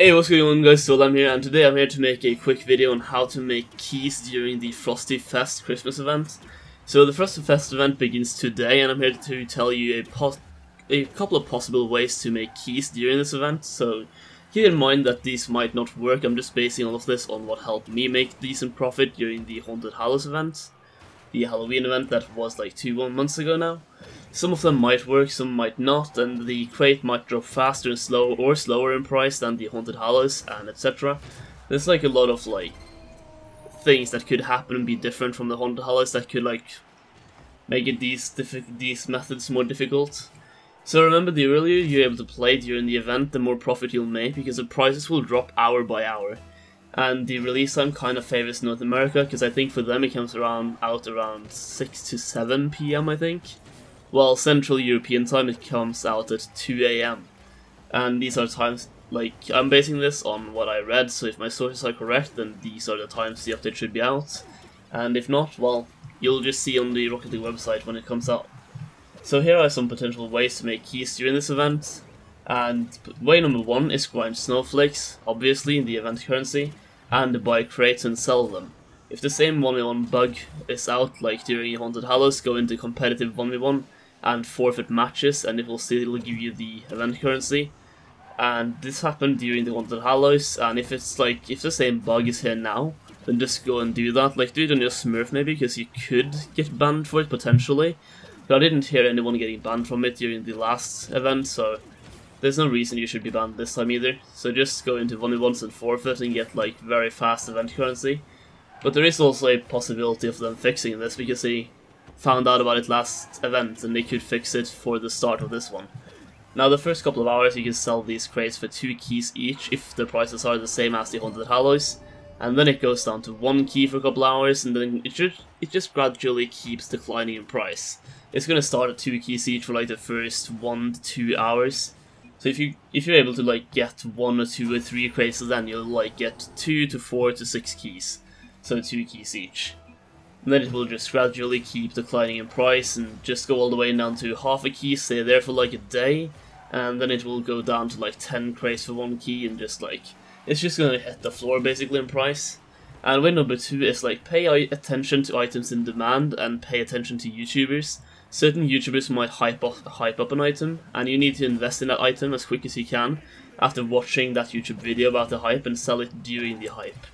Hey, what's going on guys, so I'm here, and today I'm here to make a quick video on how to make keys during the Frosty Fest Christmas event. So the Frosty Fest event begins today, and I'm here to tell you a couple of possible ways to make keys during this event. So keep in mind that these might not work. I'm just basing all of this on what helped me make decent profit during the Haunted Hallows event, the Halloween event that was like 2 months ago now. Some of them might work, some might not, and the crate might drop faster and slower in price than the Haunted Hallows, and etc. There's like a lot of like things that could happen and be different from the Haunted Hallows that could like make it these methods more difficult. So remember, the earlier you're able to play during the event, the more profit you'll make, because the prices will drop hour by hour. And the release time kind of favors North America, because I think for them it comes out around 6 to 7 PM I think. While Central European time it comes out at 2 AM. And these are times, like, I'm basing this on what I read, so if my sources are correct, then these are the times the update should be out. And if not, well, you'll just see on the Rocket League website when it comes out. So here are some potential ways to make keys during this event. And way number 1 is grind Snowflakes, obviously in the event currency, and buy crates and sell them. If the same 1v1 bug is out, like during Haunted Hallows, go into competitive 1v1 and forfeit matches, and it will still give you the event currency. And this happened during the Haunted Hallows, and if it's like, if the same bug is here now, then just go and do that. Like, do it on your SMURF maybe, because you could get banned for it potentially. But I didn't hear anyone getting banned from it during the last event, so there's no reason you should be banned this time either. So just go into 1v1s and forfeit and get like very fast event currency. But there is also a possibility of them fixing this, because they found out about it last event and they could fix it for the start of this one. Now the first couple of hours you can sell these crates for 2 keys each if the prices are the same as the Haunted Hallows, and then it goes down to 1 key for a couple of hours, and then it just gradually keeps declining in price. It's gonna start at 2 keys each for like the first 1 to 2 hours. So if you're able to like get 1 or 2 or 3 crates, then you'll like get 2 to 4 to 6 keys. So 2 keys each. And then it will just gradually keep declining in price and just go all the way down to half a key, stay there for like a day, and then it will go down to like 10 crates for 1 key, and just like, it's just gonna hit the floor basically in price. And way number 2 is like, pay attention to items in demand and pay attention to YouTubers. Certain YouTubers might hype up an item, and you need to invest in that item as quick as you can after watching that YouTube video about the hype and sell it during the hype.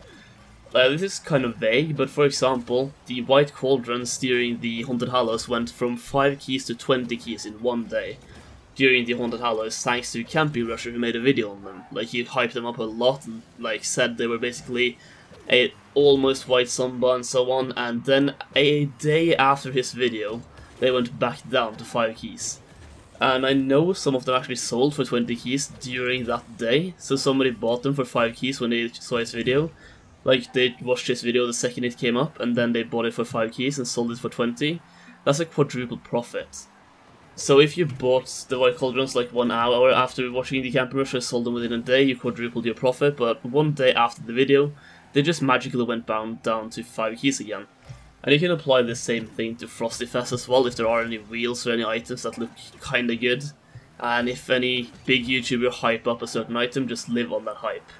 This is kind of vague, but for example, the white cauldrons during the Haunted Hallows went from 5 keys to 20 keys in 1 day during the Haunted Hallows, thanks to Campy Rusher, who made a video on them. Like, he hyped them up a lot and like said they were basically a almost white Samba and so on, and then a day after his video they went back down to 5 keys. And I know some of them actually sold for 20 keys during that day, so somebody bought them for 5 keys when they saw his video. Like, they watched his video the second it came up, and then they bought it for 5 keys and sold it for 20. That's a quadruple profit. So if you bought the white cauldrons like 1 hour after watching the Campy Rusher and sold them within a day, you quadrupled your profit, but 1 day after the video, they just magically went down to 5 keys again. And you can apply the same thing to Frosty Fest as well, if there are any wheels or any items that look kinda good. And if any big YouTuber hype up a certain item, just live on that hype.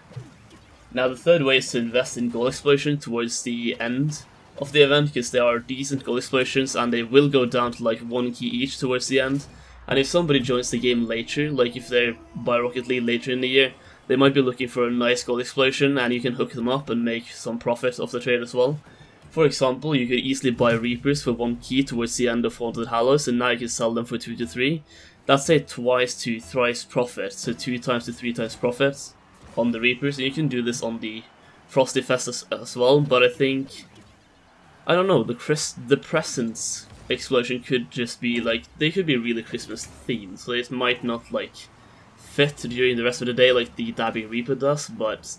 Now the third way is to invest in gold explosion towards the end of the event, because they are decent gold explosions and they will go down to like 1 key each towards the end. And if somebody joins the game later, like if they buy Rocket League later in the year, they might be looking for a nice gold explosion, and you can hook them up and make some profit off the trade as well. For example, you could easily buy Reapers for 1 key towards the end of Haunted Hallows, and now you can sell them for 2 to 3. That's a twice to thrice profit, so 2 times to 3 times profit on the Reapers, and you can do this on the Frosty Fest as well, but I think, I don't know, the presents explosion could just be like, they could be really Christmas themed, so it might not like fit during the rest of the day like the Dabbing Reaper does, but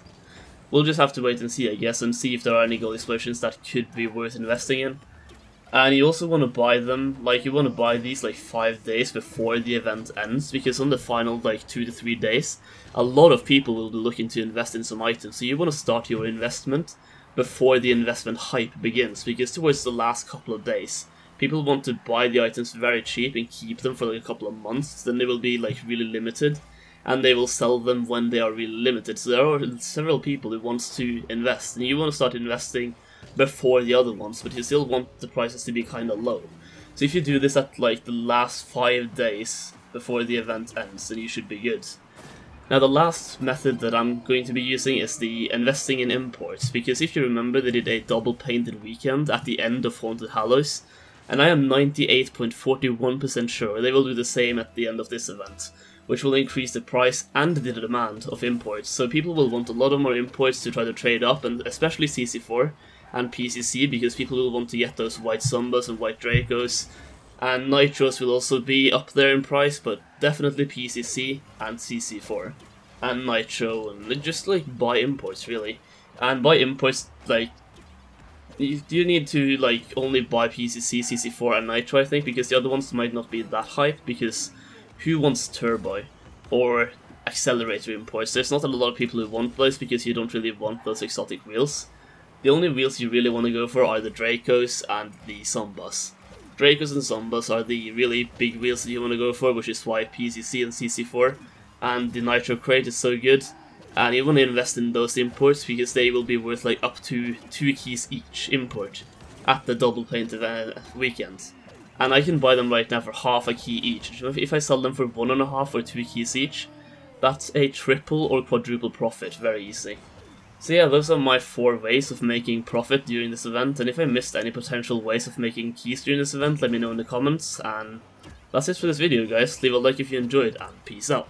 we'll just have to wait and see, I guess, and see if there are any gold explosions that could be worth investing in. And you also want to buy them, like, you want to buy these like 5 days before the event ends, because on the final like 2 to 3 days, a lot of people will be looking to invest in some items, so you want to start your investment before the investment hype begins, because towards the last couple of days, people want to buy the items very cheap and keep them for like a couple of months, then they will be like really limited, and they will sell them when they are really limited. So there are several people who want to invest, and you want to start investing before the other ones, but you still want the prices to be kind of low. So if you do this at like the last 5 days before the event ends, then you should be good. Now the last method that I'm going to be using is the investing in imports, because if you remember, they did a double painted weekend at the end of Haunted Hallows, and I am 98.41% sure they will do the same at the end of this event, which will increase the price and the demand of imports. So people will want a lot of more imports to try to trade up, and especially CC4 and PCC, because people will want to get those white Zumbas and white Dracos. And Nitros will also be up there in price, but definitely PCC and CC4 and Nitro, and just like buy imports really. And buy imports, like, you need to like only buy PCC, CC4 and Nitro, I think, because the other ones might not be that hype, because who wants Turbo or Accelerator imports? There's not a lot of people who want those, because you don't really want those exotic wheels. The only wheels you really want to go for are the Dracos and the Zumbas. Dracos and Zumbas are the really big wheels that you want to go for, which is why PCC and CC4 and the Nitro crate is so good. And you want to invest in those imports, because they will be worth like up to 2 keys each import at the double paint weekend. And I can buy them right now for half a key each. If I sell them for 1.5 or 2 keys each, that's a triple or quadruple profit very easily. So yeah, those are my 4 ways of making profit during this event, and if I missed any potential ways of making keys during this event, let me know in the comments, and that's it for this video guys. Leave a like if you enjoyed, and peace out.